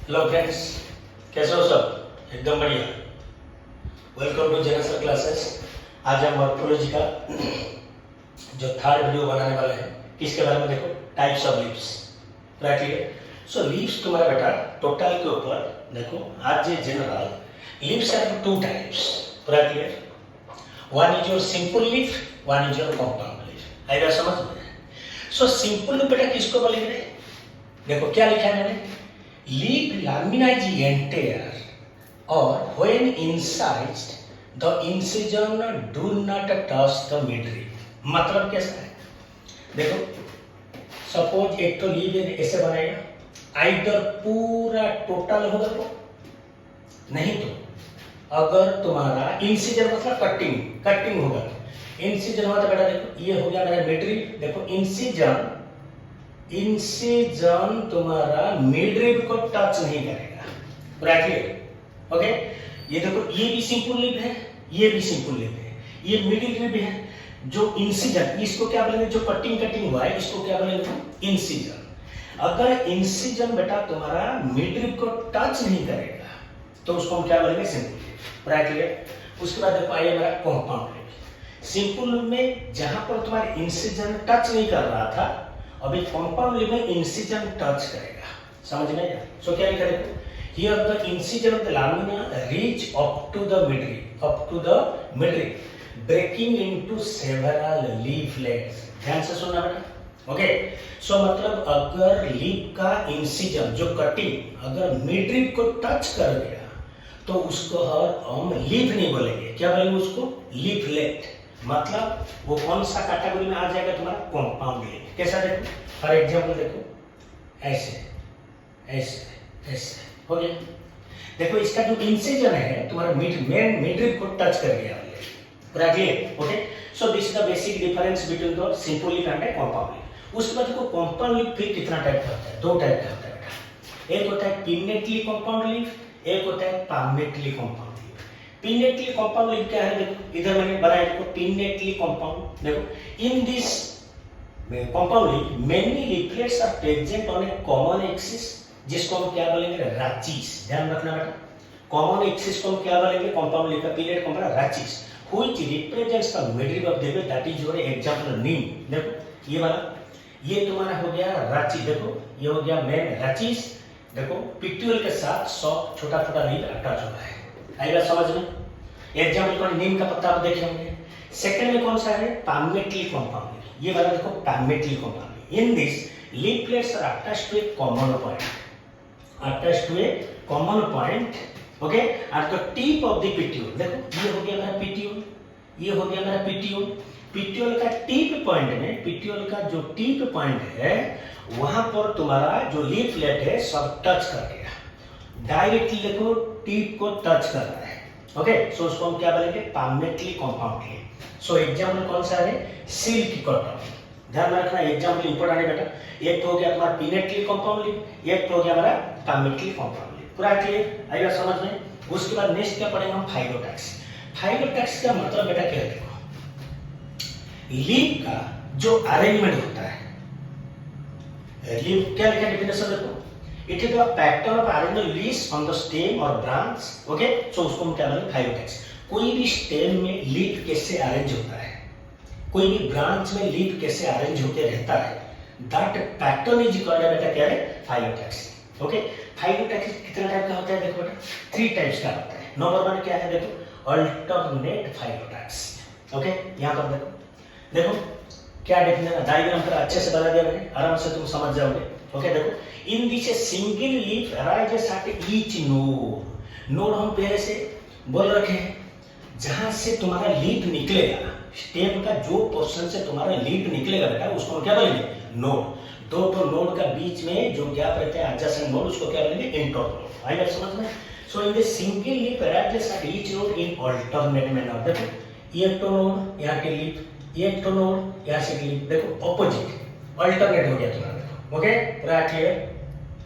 Hello friends, कैसे हो सब? एकदम बढ़िया। Welcome to general classes. आज हम मॉर्फोलॉजी का जो थर्ड वीडियो बनाने वाले हैं, किसके बारे में देखो, टाइप्स ऑफ लीव्स। पूरा क्लियर? सो लीव्स तुम्हारा बेटा टोटल के ऊपर देखो, आज ये general leaves are two types. पूरा clear? One is your simple leaf, one is your compound leaf. आएगा समझ में? सो सिंपल लीफ बेटा किसको बोलेंगे? देखो क्या लिखा है मैंने, leaf lamina is entire or when incised the incision do not touch the midrib। मतलब कैसा है देखो, सपोज एक तो लीफ ऐसे बनाएगा, आइदर पूरा टोटल होगा तो, नहीं तो अगर तुम्हारा इंसिजन मतलब कटिंग होगा तो इंसिजन हुआ तो बेटा देखो ये हो गया मेरा मिडरिब। देखो इंसिजन तुम्हारा मिडरिब को टच नहीं करेगा। पूरा क्लियर? ओके, ये देखो ये भी सिंपल लिप है, ये भी सिंपल लिप है, ये मिडिल लिप है। जो इंसिजन, इसको क्या बोलेंगे, जो कटिंग हुआ है इसको क्या बोलेंगे, इंसिजन। अगर इंसिजन बेटा तुम्हारा मिडरिब को टच नहीं करेगा तो उसको हम क्या बोलेंगे, सिंपल लिप। पूरा क्लियर? उसके बाद देखो आइए मेरा कॉम्पाउंड लिप। सिंपल लिप में जहां पर तुम्हारा इंसिजन टच नहीं कर रहा था, अभी कंपाउंड लिप में इंसिजन टच करेगा। समझ में आया? सो क्या लिखा देखो, here the incision of the lamina reach up to the midrib breaking into several leaflets. ध्यान से सुनना बेटा। ओके, सो मतलब अगर लीफ का इंसिजन जो कटिंग अगर मिडरिब को टच कर गया तो उसको हम लीफ नहीं बोलेंगे, क्या बोलेंगे उसको, लीफलेट। मतलब वो कौन सा कैटेगरी में आ जाएगा, तुम्हारा कंपाउंड लीफ। कैसा देखो, फॉर एग्जांपल देखो ऐसे ऐसे ऐसे हो गया। देखो इसका जो इंसिजन है तुम्हारा मेन मिडरिब को टच कर गया। पूरा clear? Okay, so this is the basic difference between the simple leaf and compound leaf. उसके बाद देखो कंपाउंड लीफ फिर कितना टाइप का होता है, दो टाइप का होता है बेटा। एक होता है पिनेटली कंपाउंड लीफ, एक होता है palmately compound. Pinnately compound leaf क्या है देखो, इधर मैंने बनाया देखो पिनेटली कंपाउंड। देखो in this compound leaf many leaflets are present on a common axis, जिसको हम क्या बोलेंगे, राचिस। ध्यान रखना बेटा, कॉमन एक्सिस को हम क्या बोलेंगे, कंपाउंड लीफ का pinnate compound rachis which represents the midrib of the leaf, that is your example neem. देखो ये वाला, ये तुम्हारा हो गया राचि। देखो ये हो गया मेन राचिस। देखो पिक्टुअल के साथ सॉफ्ट छोटा छोटा लीफ अटैच होता है। आएगा समझ में? एग्जांपल कौन, नीम का पत्ता आप देखे होंगे। सेकंड में कौन सा है, पामेटली कंपाउंड। ये वाला देखो palmately compound. In this leaflets are attached to a common point, okay, at the tip of the petiole. देखो ये हो गया मेरा पिट्यूल, ये हो गया मेरा पिट्यूल। पिट्यूल का टिप पॉइंट में, पिट्यूल का जो टिप पॉइंट है वहां पर तुम्हारा जो लीफलेट है सब टच कर गया, डायरेक्टली देखो टिप को टच कर रहा है। ओके, सो उसको हम क्या बोलेंगे, palmately compound leaf. So example कौन सा है, सिल्क कॉटन। ध्यान रखना, एग्जांपल इंपॉर्टेंट है बेटा। एक तो हो गया तुम्हारा पिनेटली कंपाउंड लीफ, एक तो हो गया हमारा पामेटली कंपाउंड लीफ। पूरा क्लियर? आएगा समझ में? उसके बाद नेक्स्ट क्या पढ़ेंगे हम, फाइलोटैक्सी। फाइलोटैक्सी का मतलब बेटा क्या है देखो, लीफ का जो अरेंजमेंट होता है, लीफ क्या लिखा है डेफिनेशन देखो, it is the pattern of arrangement leaves on the stem और ब्रांच। ओके, सो उसको हम क्या बोलेंगे, फाइलोटैक्सी। कोई भी स्टेम में लीफ कैसे अरेंज होता है, कोई भी ब्रांच में लीफ कैसे अरेंज होते रहता है, दैट पैटर्न इज कॉल्ड बेटा क्या है, फाइलोटैक्सी। ओके, फाइलोटैक्सी कितने टाइप का होता है देखो बेटा, 3 टाइप्स का होता है। नंबर 1 क्या है देखो, अल्टरनेट फाइलोटैक्सी। ओके, यहां पर देखो क्या डेफिनेशन, डायग्राम पर अच्छे से बना दिया मैंने, आराम से तुम समझ जाओगे। ओके, देखो in this a single leaf arises at each node हम पहले से बोल रखे हैं, जहां से तुम्हारा लीफ निकलेगा, स्टेम का जो पोर्शन से तुम्हारा लीफ निकलेगा बेटा उसको क्या बोलेंगे, नोड। दो नोड का बीच में जो गैप रहता है एडजेसेंट नोड, उसको क्या बोलेंगे, इंटरनोड। आएगा समझ में? So in this single leaf arises at each node in alternate manner. देखो ये तो नोड यहाँ के लीफ, ये तो नोड यहाँ से लीफ, देखो ऑपोजिट अल्टरनेट हो गया तुम्हारा। देखो ओके, पूरा क्लियर,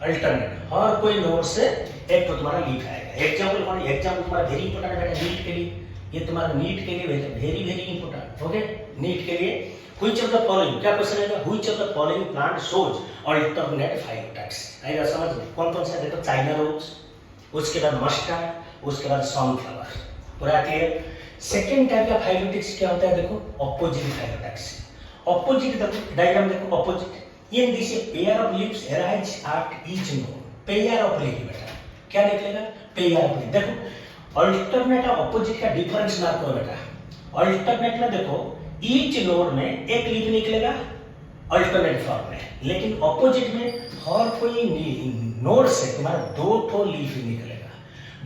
अल्टरनेट हर कोई नोड से एक तो तुम्हारा लीफ आएगा। एग्जांपल तुम्हारा वेरी इंपॉर्टेंट है बेटा, नीट के लिए, ये तुम्हारा नीट के लिए very very important. Okay, NEET के लिए व्हिच ऑफ द फॉलोइंग, क्या क्वेश्चन है, which of the following plant shows alternate phyllotaxy. आएगा समझ में, कौन कौन सा, देखो चाइना रोज, उसके बाद मस्टर्ड, उसके बाद सनफ्लावर, पूरा क्लियर। सेकेंड टाइप का फाइलोटैक्सी क्या होता है, देखो ऑपोजिट फाइलोटैक्सी। ऑपोजिट डायग्राम देखो, opposite in this pair of leaves arise eight each node, pair of leave, बेटा क्या निकलेगा, पेयर ऑफ लीव। देखो अल्टरनेट और ऑपोजिट का डिफरेंस मार्क करो बेटा। अल्टरनेट में देखो ईच नोड में एक लीव निकलेगा अल्टरनेट फॉर्म में, लेकिन ऑपोजिट में हर कोई नोड से तुम्हारा दो ठो लीफ निकलेगा,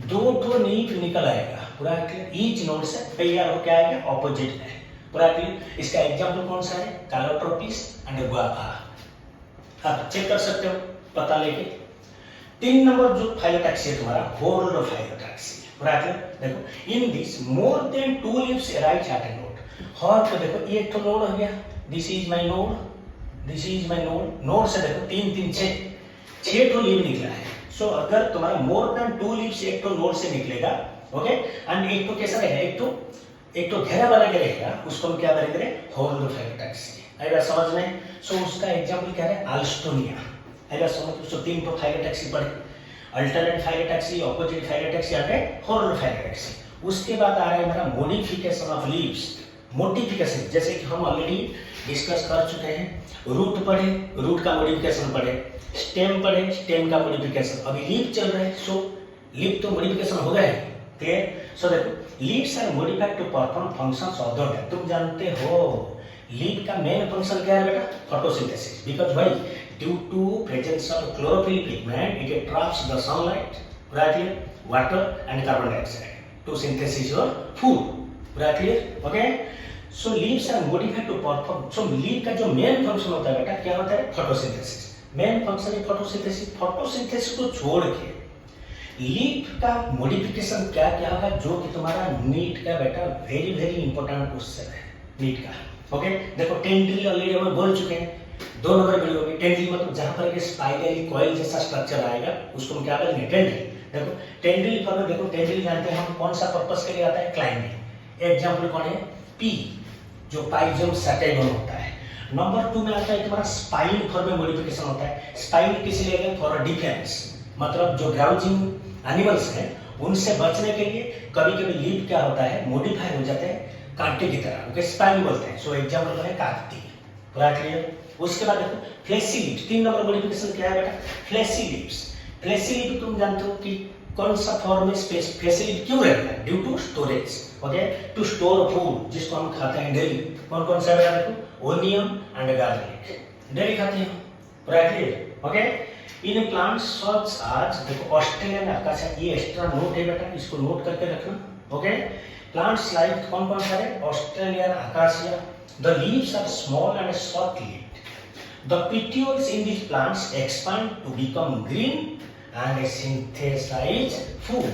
दो ठो लीफ निकल आएगा, पूरा क्लियर। ईच नोड से पेयर हो क्या आएगा, ऑपोजिट में, पूरा क्लियर। इसका एग्जांपल कौन सा है, कैलोट्रोपिस एंड गुआवा, आप चेक कर सकते हो पता लेके। 3 नंबर जो फाइलोटैक्सी है तुम्हारा होल्ड फाइलोटैक्सी, पूरा क्लियर। देखो in this more than 2 leaves arise at a node, हर तो देखो ये तो नोड हो गया, this is my node, this is my node, node से देखो 3 3 6 ठो लीव निकला है। सो अगर तुम्हारा मोर देन 2 लीव्स एक तो नोड से निकलेगा, ओके, एंड एक तो कैसा रहेगा, एक तो घेरा बना के रहेगा, उसको हम क्या करेंगे, होल्ड फाइलोटैक्सी। आएगा समझ में। सो उसका एग्जांपल क्या है, आल्स्टोनिया, आएगा समझ। सो 3 तो फाइलोटैक्सी पढ़े, अल्टरनेट फाइलोटैक्सी, ऑपोजिट फाइलोटैक्सी, आगे होल्ड फाइलोटैक्सी। उसके बाद आ रहा है हमारा मॉडिफिकेशन ऑफ लीव्स, मॉडिफिकेशन, जैसे कि हम ऑलरेडी डिस्कस कर चुके हैं, रूट पढ़े, रूट का मॉडिफिकेशन पढ़े, स्टेम पढ़े, स्टेम का मॉडिफिकेशन, अभी लीफ चल रहा है, सो लीफ तो मॉडिफिकेशन हो गया है, क्लियर। सो देखो leaves are modified to perform functions of the day. तुम जानते हो लीफ का मेन फंक्शन क्या है बेटा, फोटोसिंथेसिस, बिकॉज भाई due to presence of chlorophyll pigment it traps the sunlight, clear, water and carbon dioxide to synthesis your food, clear, okay. So leaves are modified to perform, so leaf का जो main function होता है बेटा क्या होता है, photosynthesis, main function है photosynthesis. Photosynthesis को छोड़ के लीफ का मॉडिफिकेशन क्या क्या होगा, जो कि तुम्हारा नीट का बेटा वेरी वेरी इंपॉर्टेंट क्वेश्चन है नीट का, ओके। देखो टेंड्रिल ऑलरेडी हम बोल चुके हैं 2 नंबर वीडियो में, टेंड्रिल मतलब जहां पर स्पाइरल कॉइल जैसा स्ट्रक्चर आएगा उसको हम क्या करेंगे, टेंड्रिल। देखो टेंड्रिल पर देखो, टेंड्रिल जानते हैं हम कौन सा पर्पस के लिए आता है, क्लाइंबिंग। एग्जांपल कौन है, पी, जो पाइजम सैटाइगन होता है। नंबर 2 में आता है तुम्हारा स्पाइन फॉर में मॉडिफिकेशन होता है। स्पाइन किस लिए, फॉर डिफेंस, मतलब जो ग्राउजिंग एनिमल्स हैं उनसे बचने के लिए कभी कभी लीफ क्या होता है, मॉडिफाई हो जाते हैं कांटे की तरह, उनके स्पाइन बोलते हैं। सो एग्जांपल है काकती, पूरा क्लियर। उसके बाद देखो फ्लेसी लीव्स, 3 नंबर मॉडिफिकेशन क्या है बेटा, फ्लेसी लीव्स। फ्लेसी लीफ तुम जानते हो कि कौन सा फॉर्म में स्पेस, फ्लेसी लीफ क्यों रहता है, due to storage, okay, to store food जिसको हम खाते हैं डेली। कौन कौन सा बेटा, देखो ओनियन एंड गार्लिक डेली खाते हैं, पूरा क्लियर, ओके। इन प्लांट्स सच आज, देखो ऑस्ट्रेलियन अकासिया, ये एक्स्ट्रा नोट है बेटा, इसको नोट करके रखना, ओके। प्लांट्स लाइक कौन कौन सा है, Australian acacia, the leaves are small and short leaved, the petioles in these plants expand to become green and synthesize food,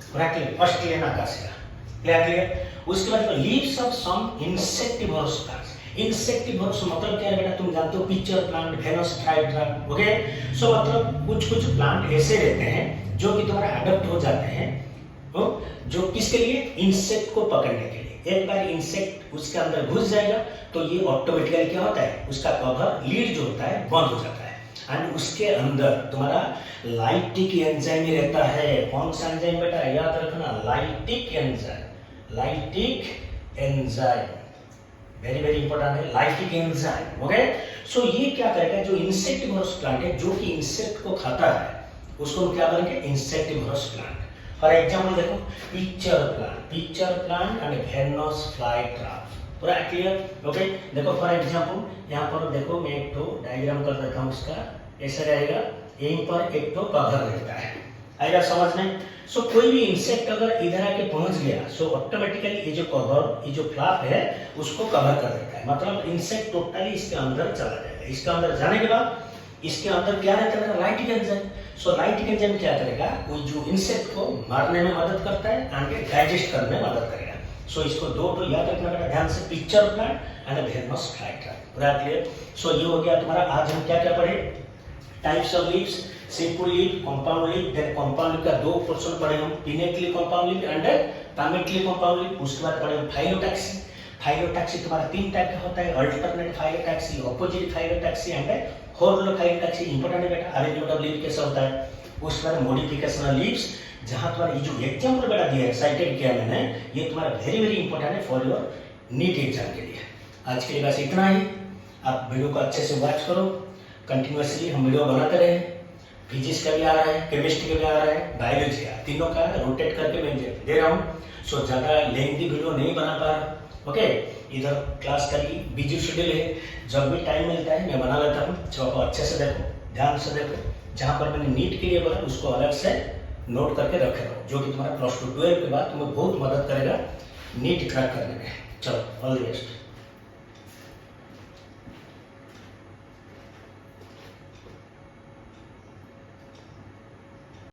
correctly, Australian acacia, clear. उसके बाद leaves of some insectivorous plants, insectivorous मतलब क्या है बेटा, तुम जानते हो pitcher plant, Venus flytrap, okay. So मतलब कुछ कुछ प्लांट ऐसे रहते हैं जो कि तुम्हारा अडॉप्ट हो जाते हैं, जो किसके लिए, इंसेक्ट को पकड़ने के लिए। एक बार इंसेक्ट उसके अंदर घुस जाएगा तो ये ऑटोमेटिकली क्या होता है, उसका कवर लीड जो होता है बंद हो जाता है, एंड उसके अंदर तुम्हारा लाइटिक एंजाइम रहता है। कौन सा एंजाइम बेटा, याद रखना, lytic enzyme, lytic enzyme very very important है, लाइटिक एंजाइम, ओके। सो ये क्या करेगा, जो इंसेक्टिवोरस प्लांट है जो कि इंसेक्ट को खाता है उसको हम क्या करेंगे, इंसेक्टिवोरस प्लांट। फॉर एग्जांपल देखो पिक्चर प्लांट एंड वेनस फ्लाइट्राम, पूरा क्लियर, ओके। देखो फॉर एग्जांपल यहाँ पर देखो, मैं एक तो डायग्राम कर देता हूँ उसका, ऐसा रहेगा, यहीं पर एक तो कवर रहता है, आएगा समझ में। सो कोई भी इंसेक्ट अगर इधर आके पहुंच गया, सो ऑटोमेटिकली ये जो कवर, ये जो फ्लैप है उसको कवर कर देता है, मतलब इंसेक्ट टोटली इसके अंदर चला जाएगा। इसके अंदर जाने के बाद इसके अंदर क्या रहता है, लाइटिक एंजाइम। सो लाइटिक एंजाइम क्या करेगा, कोई जो इंसेक्ट को मारने में मदद करता है एंड डाइजेस्ट करने में मदद करेगा। सो इसको दो तो याद रखना पड़ेगा ध्यान से, पिक्चर प्लांट एंड वेनस फ्लाइट्राम, पूरा क्लियर। सो ये हो गया तुम्हारा, आज हम क्या क्या पढ़े, types of leaves, simple leaf, compound leaf. Then compound leaf का 2 पोर्शन पढ़े हम, pinnately compound leaf and palmately compound leaf. उसके बाद पढ़े हम फाइलोटैक्सी। फाइलोटैक्सी तुम्हारा 3 टाइप का होता है, alternate phyllotaxy, opposite phyllotaxy and whorl phyllotaxy. Important है बेटा, अरेंजमेंट ऑफ लीव कैसा होता है, उस पर मॉडिफिकेशन ऑफ लीव्स, जहां तुम्हारा ये जो एग्जांपल बेटा दिया है, साइटेड किया मैंने, ये तुम्हारा वेरी वेरी इंपॉर्टेंट है फॉर योर नीट एग्जाम के लिए। आज के लिए बस इतना ही। आप वीडियो को अच्छे से वॉच करो, कंटिन्यूअसली हम वीडियो बनाते रहे। फिजिक्स का भी आ रहा है, केमिस्ट्री का भी आ रहा है, बायोलॉजी का, तीनों का रोटेट करके मैं दे रहा हूँ। सो ज़्यादा लेंथी वीडियो नहीं बना पा रहा, ओके। इधर क्लास का भी बिजी शेड्यूल है, जब भी टाइम मिलता है मैं बना लेता हूँ। सो आप अच्छे से देखो, ध्यान से देखो, जहाँ पर मैंने नीट के लिए बोला उसको अलग से नोट करके रखे रहो, जो कि तुम्हारा +2 12 के बाद तुम्हें बहुत मदद करेगा नीट क्रैक करने में। चलो, ऑल द बेस्ट।